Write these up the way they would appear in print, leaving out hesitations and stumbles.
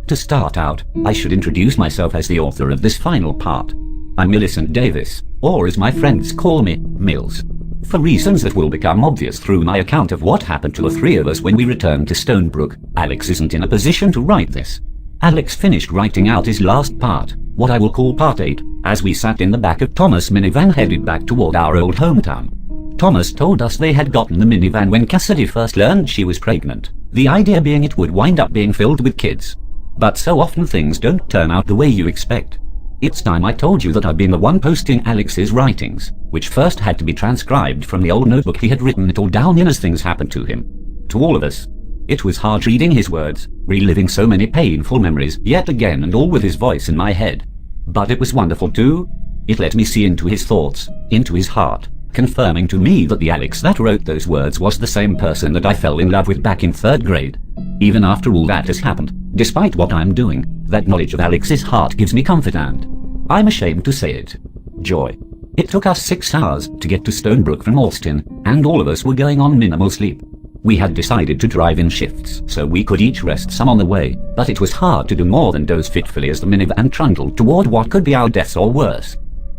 To start out, I should introduce myself as the author of this final part. I'm Millicent Davis, or as my friends call me, Mills. For reasons that will become obvious through my account of what happened to the three of us when we returned to Stonebrook, Alex isn't in a position to write this. Alex finished writing out his last part, what I will call part 8, as we sat in the back of Thomas' minivan headed back toward our old hometown. Thomas told us they had gotten the minivan when Cassidy first learned she was pregnant, the idea being it would wind up being filled with kids. But so often things don't turn out the way you expect. It's time I told you that I've been the one posting Alex's writings, which first had to be transcribed from the old notebook he had written it all down in as things happened to him. To all of us. It was hard reading his words, reliving so many painful memories yet again and all with his voice in my head. But it was wonderful too. It let me see into his thoughts, into his heart, confirming to me that the Alex that wrote those words was the same person that I fell in love with back in 3rd grade. Even after all that has happened, despite what I'm doing, that knowledge of Alex's heart gives me comfort and, I'm ashamed to say it, joy. It took us 6 hours to get to Stonebrook from Austin, and all of us were going on minimal sleep. We had decided to drive in shifts so we could each rest some on the way, but it was hard to do more than doze fitfully as the minivan trundled toward what could be our deaths or worse.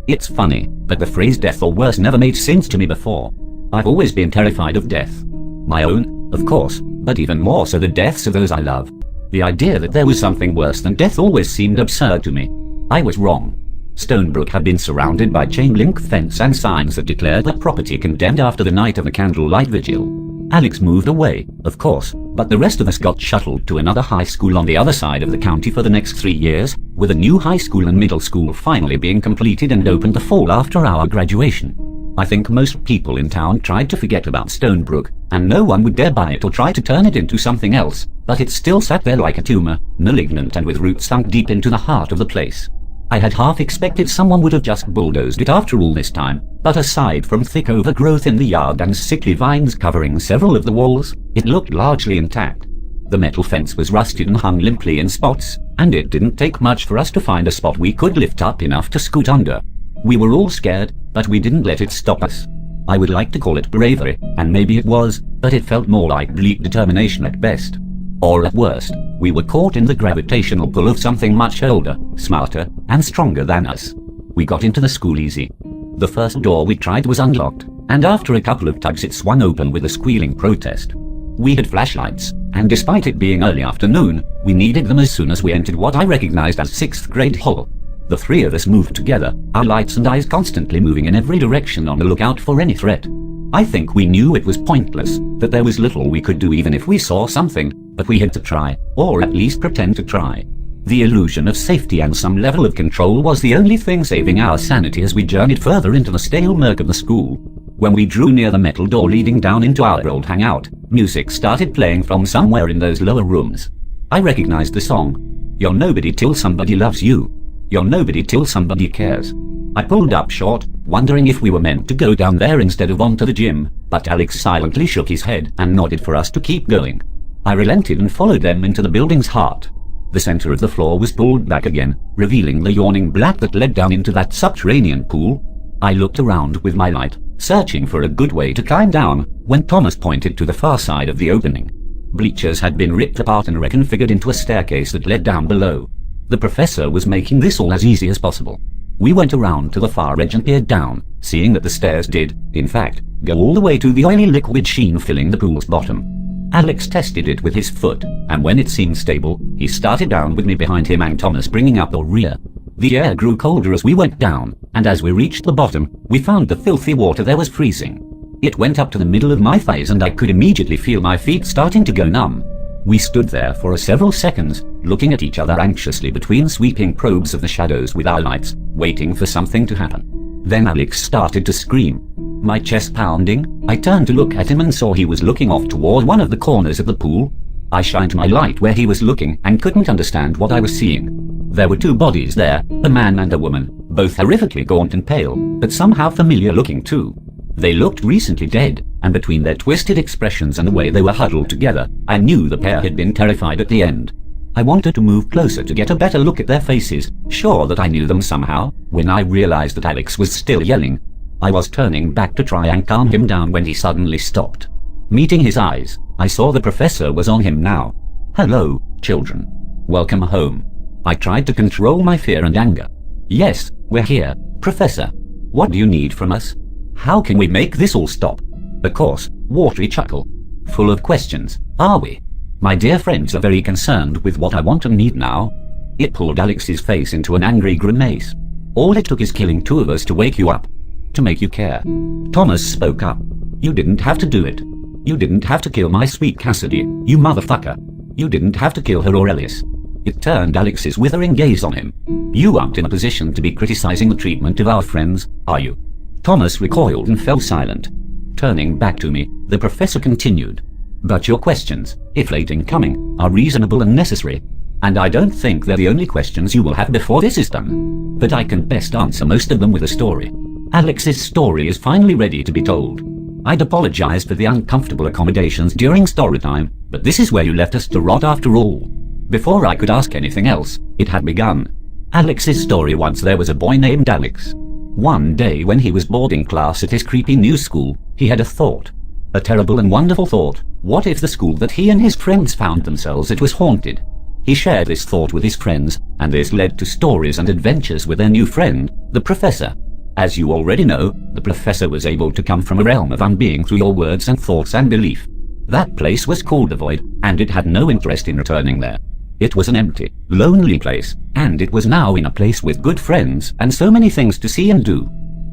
It's funny, but the phrase death or worse never made sense to me before. I've always been terrified of death. My own, of course, but even more so the deaths of those I love. The idea that there was something worse than death always seemed absurd to me. I was wrong. Stonebrook had been surrounded by chain-link fence and signs that declared the property condemned after the night of the candlelight vigil. Alex moved away, of course, but the rest of us got shuttled to another high school on the other side of the county for the next 3 years, with a new high school and middle school finally being completed and opened the fall after our graduation. I think most people in town tried to forget about Stonebrook, and no one would dare buy it or try to turn it into something else, but it still sat there like a tumor, malignant and with roots sunk deep into the heart of the place. I had half expected someone would have just bulldozed it after all this time, but aside from thick overgrowth in the yard and sickly vines covering several of the walls, it looked largely intact. The metal fence was rusted and hung limply in spots, and it didn't take much for us to find a spot we could lift up enough to scoot under. We were all scared, but we didn't let it stop us. I would like to call it bravery, and maybe it was, but it felt more like bleak determination at best. Or at worst, we were caught in the gravitational pull of something much older, smarter, and stronger than us. We got into the school easy. The first door we tried was unlocked, and after a couple of tugs it swung open with a squealing protest. We had flashlights, and despite it being early afternoon, we needed them as soon as we entered what I recognized as 6th grade hall. The three of us moved together, our lights and eyes constantly moving in every direction on the lookout for any threat. I think we knew it was pointless, that there was little we could do even if we saw something, but we had to try, or at least pretend to try. The illusion of safety and some level of control was the only thing saving our sanity as we journeyed further into the stale murk of the school. When we drew near the metal door leading down into our old hangout, music started playing from somewhere in those lower rooms. I recognized the song. You're nobody till somebody loves you. You're nobody till somebody cares. I pulled up short, wondering if we were meant to go down there instead of onto the gym, but Alex silently shook his head and nodded for us to keep going. I relented and followed them into the building's heart. The center of the floor was pulled back again, revealing the yawning black that led down into that subterranean pool. I looked around with my light, searching for a good way to climb down, when Thomas pointed to the far side of the opening. Bleachers had been ripped apart and reconfigured into a staircase that led down below. The professor was making this all as easy as possible. We went around to the far edge and peered down, seeing that the stairs did, in fact, go all the way to the oily liquid sheen filling the pool's bottom. Alex tested it with his foot, and when it seemed stable, he started down with me behind him and Thomas bringing up the rear. The air grew colder as we went down, and as we reached the bottom, we found the filthy water there was freezing. It went up to the middle of my thighs and I could immediately feel my feet starting to go numb. We stood there for several seconds, looking at each other anxiously between sweeping probes of the shadows with our lights, waiting for something to happen. Then Alex started to scream. My chest pounding, I turned to look at him and saw he was looking off toward one of the corners of the pool. I shined my light where he was looking and couldn't understand what I was seeing. There were 2 bodies there, a man and a woman, both horrifically gaunt and pale, but somehow familiar looking too. They looked recently dead, and between their twisted expressions and the way they were huddled together, I knew the pair had been terrified at the end. I wanted to move closer to get a better look at their faces, sure that I knew them somehow, when I realized that Alex was still yelling. I was turning back to try and calm him down when he suddenly stopped. Meeting his eyes, I saw the professor was on him now. Hello, children. Welcome home. I tried to control my fear and anger. Yes, we're here, Professor. What do you need from us? How can we make this all stop? Of course, watery chuckle. Full of questions, are we? My dear friends are very concerned with what I want and need now. It pulled Alex's face into an angry grimace. All it took is killing 2 of us to wake you up. To make you care. Thomas spoke up. You didn't have to do it. You didn't have to kill my sweet Cassidy, you motherfucker. You didn't have to kill her or Ellis. It turned Alex's withering gaze on him. You aren't in a position to be criticizing the treatment of our friends, are you? Thomas recoiled and fell silent. Turning back to me, the professor continued. But your questions, if late in coming, are reasonable and necessary. And I don't think they're the only questions you will have before this is done. But I can best answer most of them with a story. Alex's story is finally ready to be told. I'd apologize for the uncomfortable accommodations during story time, but this is where you left us to rot after all. Before I could ask anything else, it had begun. Alex's story. Once there was a boy named Alex. One day when he was bored in class at his creepy new school, he had a thought. A terrible and wonderful thought. What if the school that he and his friends found themselves at was haunted? He shared this thought with his friends, and this led to stories and adventures with their new friend, the professor. As you already know, the professor was able to come from a realm of unbeing through your words and thoughts and belief. That place was called the Void, and it had no interest in returning there. It was an empty, lonely place, and it was now in a place with good friends and so many things to see and do.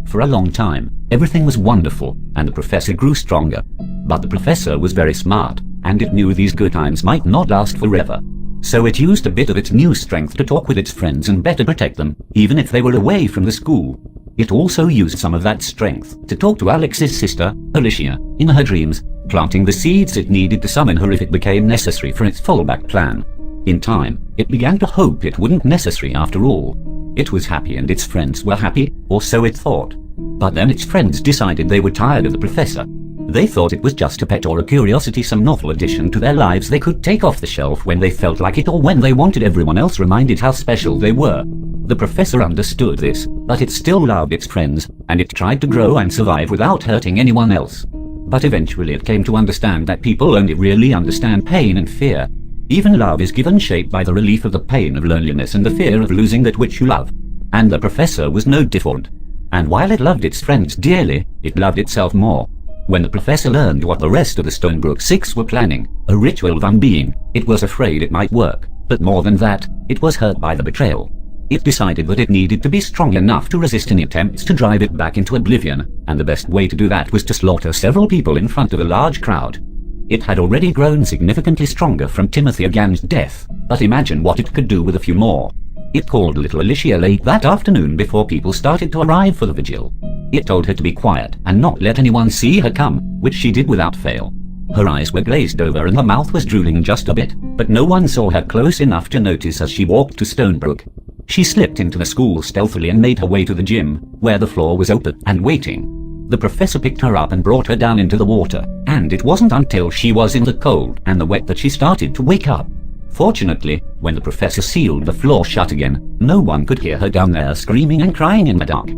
For a long time, everything was wonderful, and the professor grew stronger. But the professor was very smart, and it knew these good times might not last forever. So it used a bit of its new strength to talk with its friends and better protect them, even if they were away from the school. It also used some of that strength to talk to Alex's sister, Alicia, in her dreams, planting the seeds it needed to summon her if it became necessary for its fallback plan. In time, it began to hope it wouldn't necessary after all. It was happy and its friends were happy, or so it thought. But then its friends decided they were tired of the professor. They thought it was just a pet or a curiosity, some novel addition to their lives they could take off the shelf when they felt like it or when they wanted everyone else reminded how special they were. The professor understood this, but it still loved its friends, and it tried to grow and survive without hurting anyone else. But eventually it came to understand that people only really understand pain and fear. Even love is given shape by the relief of the pain of loneliness and the fear of losing that which you love. And the professor was no different. And while it loved its friends dearly, it loved itself more. When the professor learned what the rest of the Stonebrook Six were planning, a ritual of unbeing, it was afraid it might work. But more than that, it was hurt by the betrayal. It decided that it needed to be strong enough to resist any attempts to drive it back into oblivion, and the best way to do that was to slaughter several people in front of a large crowd. It had already grown significantly stronger from Timothy Again's death, but imagine what it could do with a few more. It called little Alicia late that afternoon before people started to arrive for the vigil. It told her to be quiet and not let anyone see her come, which she did without fail. Her eyes were glazed over and her mouth was drooling just a bit, but no one saw her close enough to notice as she walked to Stonebrook. She slipped into the school stealthily and made her way to the gym, where the floor was open and waiting. The professor picked her up and brought her down into the water, and it wasn't until she was in the cold and the wet that she started to wake up. Fortunately, when the professor sealed the floor shut again, no one could hear her down there screaming and crying in the dark.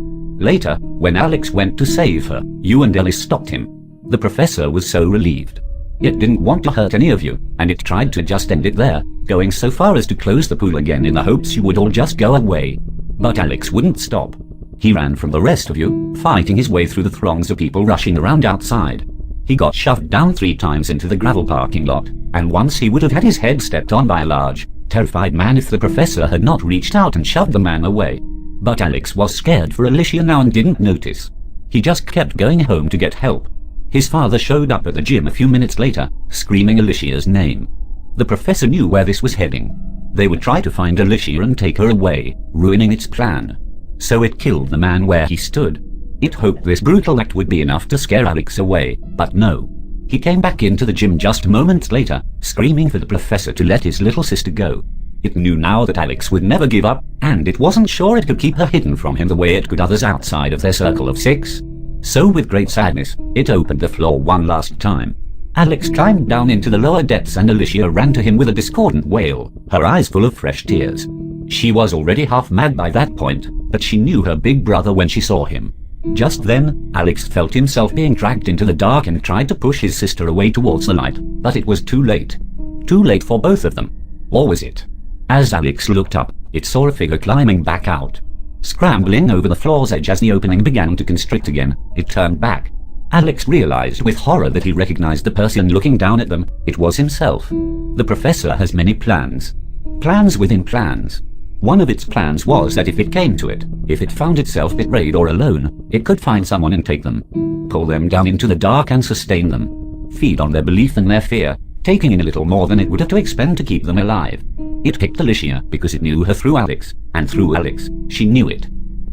Later, when Alex went to save her, you and Ellis stopped him. The professor was so relieved. It didn't want to hurt any of you, and it tried to just end it there, going so far as to close the pool again in the hopes you would all just go away. But Alex wouldn't stop. He ran from the rest of you, fighting his way through the throngs of people rushing around outside. He got shoved down 3 times into the gravel parking lot, and once he would have had his head stepped on by a large, terrified man if the professor had not reached out and shoved the man away. But Alex was scared for Alicia now and didn't notice. He just kept going home to get help. His father showed up at the gym a few minutes later, screaming Alicia's name. The professor knew where this was heading. They would try to find Alicia and take her away, ruining its plan. So it killed the man where he stood. It hoped this brutal act would be enough to scare Alex away, but no. He came back into the gym just moments later, screaming for the professor to let his little sister go. It knew now that Alex would never give up, and it wasn't sure it could keep her hidden from him the way it could others outside of their circle of 6. So with great sadness, it opened the floor one last time. Alex climbed down into the lower depths and Alicia ran to him with a discordant wail, her eyes full of fresh tears. She was already half mad by that point, but she knew her big brother when she saw him. Just then, Alex felt himself being dragged into the dark and tried to push his sister away towards the light, but it was too late. Too late for both of them. Or was it? As Alex looked up, it saw a figure climbing back out. Scrambling over the floor's edge as the opening began to constrict again, it turned back. Alex realized with horror that he recognized the person looking down at them. It was himself. The professor has many plans. Plans within plans. One of its plans was that if it came to it, if it found itself betrayed or alone, it could find someone and take them. Pull them down into the dark and sustain them. Feed on their belief and their fear, taking in a little more than it would have to expend to keep them alive. It picked Alicia because it knew her through Alex, and through Alex, she knew it.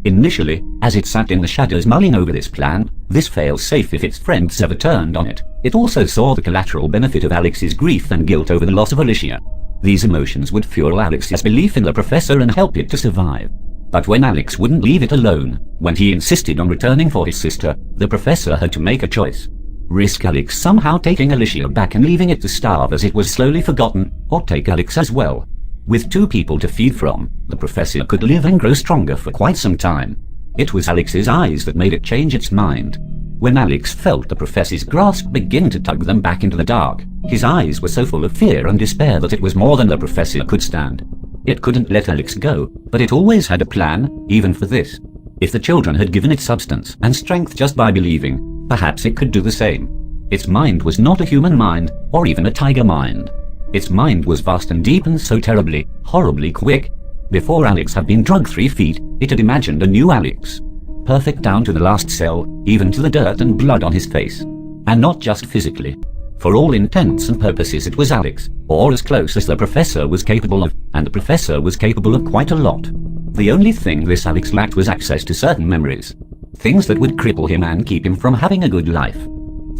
Initially, as it sat in the shadows mulling over this plan, this failed safe if its friends ever turned on it. It also saw the collateral benefit of Alex's grief and guilt over the loss of Alicia. These emotions would fuel Alex's belief in the professor and help it to survive. But when Alex wouldn't leave it alone, when he insisted on returning for his sister, the professor had to make a choice. Risk Alex somehow taking Alicia back and leaving it to starve as it was slowly forgotten, or take Alex as well. With two people to feed from, the professor could live and grow stronger for quite some time. It was Alex's eyes that made it change its mind. When Alex felt the professor's grasp begin to tug them back into the dark, his eyes were so full of fear and despair that it was more than the professor could stand. It couldn't let Alex go, but it always had a plan, even for this. If the children had given it substance and strength just by believing, perhaps it could do the same. Its mind was not a human mind, or even a tiger mind. Its mind was vast and deep and so terribly, horribly quick. Before Alex had been drugged 3 feet, it had imagined a new Alex. Perfect down to the last cell, even to the dirt and blood on his face. And not just physically. For all intents and purposes it was Alex, or as close as the professor was capable of, and the professor was capable of quite a lot. The only thing this Alex lacked was access to certain memories. Things that would cripple him and keep him from having a good life.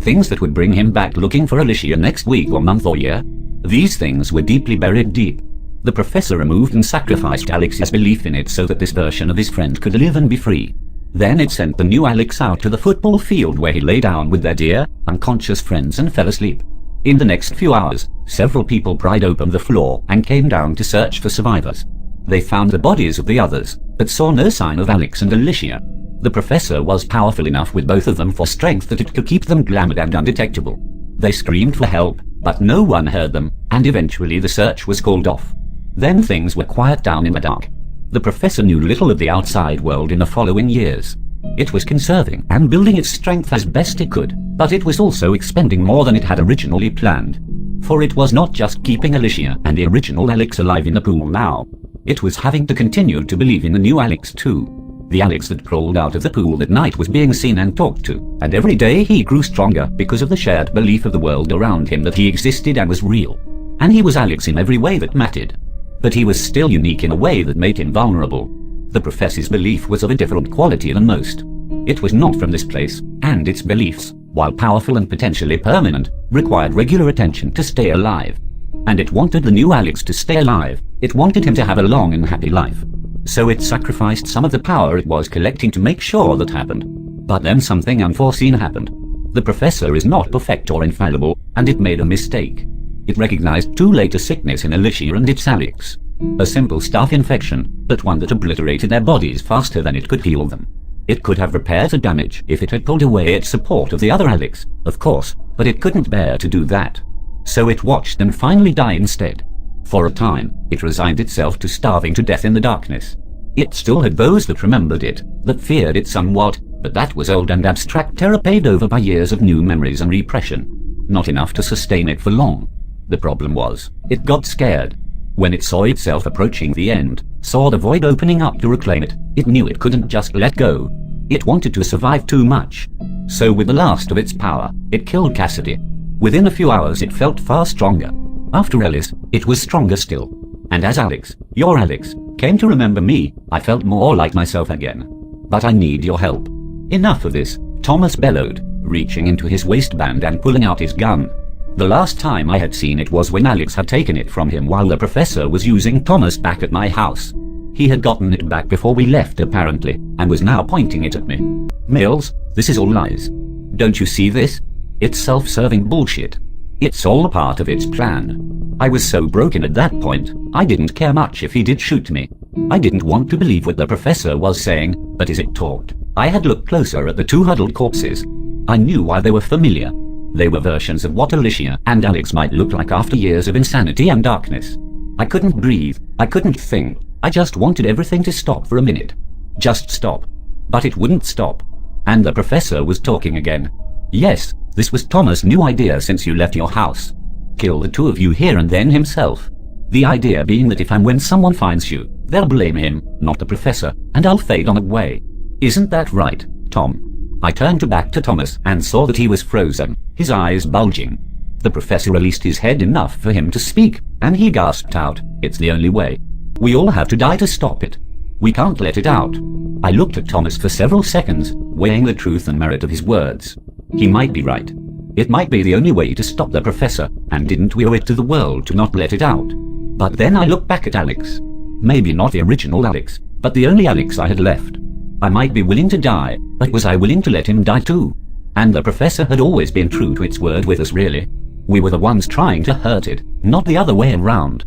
Things that would bring him back looking for Alicia next week or month or year. These things were deeply buried deep. The professor removed and sacrificed Alex's belief in it so that this version of his friend could live and be free. Then it sent the new Alex out to the football field where he lay down with their dear, unconscious friends and fell asleep. In the next few hours, several people pried open the floor and came down to search for survivors. They found the bodies of the others, but saw no sign of Alex and Alicia. The professor was powerful enough with both of them for strength that it could keep them glamored and undetectable. They screamed for help, but no one heard them, and eventually the search was called off. Then things were quiet down in the dark. The professor knew little of the outside world in the following years. It was conserving and building its strength as best it could, but it was also expending more than it had originally planned. For it was not just keeping Alicia and the original Alex alive in the pool now. It was having to continue to believe in the new Alex too. The Alex that crawled out of the pool at night was being seen and talked to, and every day he grew stronger because of the shared belief of the world around him that he existed and was real. And he was Alex in every way that mattered. But he was still unique in a way that made him vulnerable. The professor's belief was of a different quality than most. It was not from this place, and its beliefs, while powerful and potentially permanent, required regular attention to stay alive. And it wanted the new Alex to stay alive. It wanted him to have a long and happy life. So it sacrificed some of the power it was collecting to make sure that happened. But then something unforeseen happened. The professor is not perfect or infallible, and it made a mistake. It recognized too late a sickness in Alicia and its Alex. A simple staph infection, but one that obliterated their bodies faster than it could heal them. It could have repaired the damage if it had pulled away its support of the other Alex, of course, but it couldn't bear to do that. So it watched them finally die instead. For a time, it resigned itself to starving to death in the darkness. It still had those that remembered it, that feared it somewhat, but that was old and abstract terror paid over by years of new memories and repression. Not enough to sustain it for long. The problem was, it got scared. When it saw itself approaching the end, saw the void opening up to reclaim it, it knew it couldn't just let go. It wanted to survive too much. So with the last of its power, it killed Cassidy. Within a few hours it felt far stronger. After Ellis, it was stronger still. And as Alex, your Alex, came to remember me, I felt more like myself again. But I need your help. Enough of this, Thomas bellowed, reaching into his waistband and pulling out his gun. The last time I had seen it was when Alex had taken it from him while the professor was using Thomas back at my house. He had gotten it back before we left apparently, and was now pointing it at me. Mills, this is all lies. Don't you see this? It's self-serving bullshit. It's all a part of its plan. I was so broken at that point, I didn't care much if he did shoot me. I didn't want to believe what the professor was saying, but as it talked, I had looked closer at the two huddled corpses. I knew why they were familiar. They were versions of what Alicia and Alex might look like after years of insanity and darkness. I couldn't breathe, I couldn't think, I just wanted everything to stop for a minute. Just stop. But it wouldn't stop. And the professor was talking again. Yes, this was Thomas' new idea since you left your house. Kill the two of you here and then himself. The idea being that if and when someone finds you, they'll blame him, not the professor, and I'll fade on away. Isn't that right, Tom? I turned back to Thomas and saw that he was frozen, his eyes bulging. The professor released his head enough for him to speak, and he gasped out, "It's the only way. We all have to die to stop it. We can't let it out." I looked at Thomas for several seconds, weighing the truth and merit of his words. He might be right. It might be the only way to stop the professor, and didn't we owe it to the world to not let it out? But then I looked back at Alex. Maybe not the original Alex, but the only Alex I had left. I might be willing to die, but was I willing to let him die too? And the professor had always been true to its word with us, really. We were the ones trying to hurt it, not the other way around.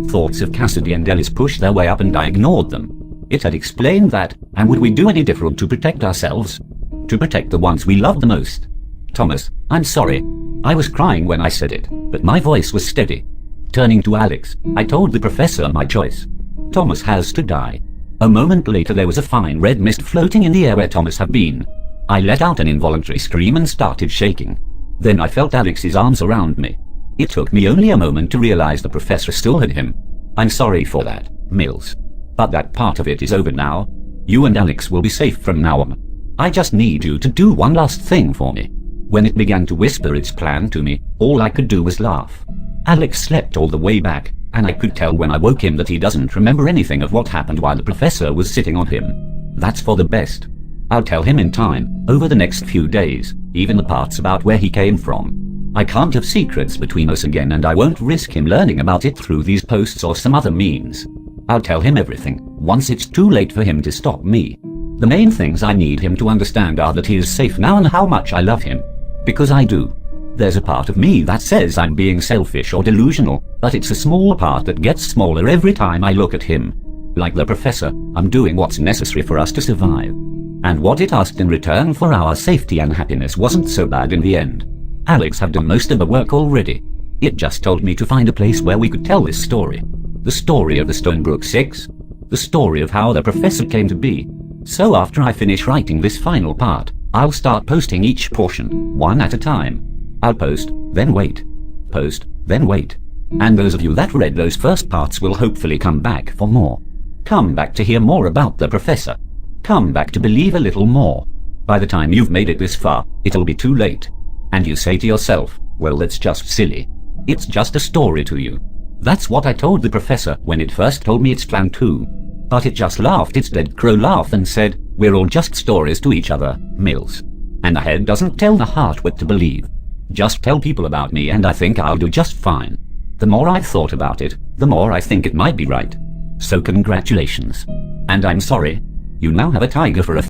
Thoughts of Cassidy and Ellis pushed their way up and I ignored them. It had explained that, and would we do any different to protect ourselves? To protect the ones we loved the most? Thomas, I'm sorry. I was crying when I said it, but my voice was steady. Turning to Alex, I told the professor my choice. Thomas has to die. A moment later there was a fine red mist floating in the air where Thomas had been. I let out an involuntary scream and started shaking. Then I felt Alex's arms around me. It took me only a moment to realize the professor still had him. I'm sorry for that, Mills. But that part of it is over now. You and Alex will be safe from now on. I just need you to do one last thing for me. When it began to whisper its plan to me, all I could do was laugh. Alex slept all the way back, and I could tell when I woke him that he doesn't remember anything of what happened while the professor was sitting on him. That's for the best. I'll tell him in time, over the next few days, even the parts about where he came from. I can't have secrets between us again, and I won't risk him learning about it through these posts or some other means. I'll tell him everything, once it's too late for him to stop me. The main things I need him to understand are that he is safe now and how much I love him. Because I do. There's a part of me that says I'm being selfish or delusional, but it's a small part that gets smaller every time I look at him. Like the professor, I'm doing what's necessary for us to survive. And what it asked in return for our safety and happiness wasn't so bad in the end. Alex had done most of the work already. It just told me to find a place where we could tell this story. The story of the Stonebrook Six. The story of how the professor came to be. So after I finish writing this final part, I'll start posting each portion, one at a time. I'll post, then wait. Post, then wait. And those of you that read those first parts will hopefully come back for more. Come back to hear more about the professor. Come back to believe a little more. By the time you've made it this far, it'll be too late. And you say to yourself, well, that's just silly. It's just a story to you. That's what I told the professor when it first told me its plan too. But it just laughed its dead crow laugh and said, we're all just stories to each other, Mills. And the head doesn't tell the heart what to believe. Just tell people about me and I think I'll do just fine. The more I've thought about it, the more I think it might be right. So congratulations. And I'm sorry. You now have a tiger for a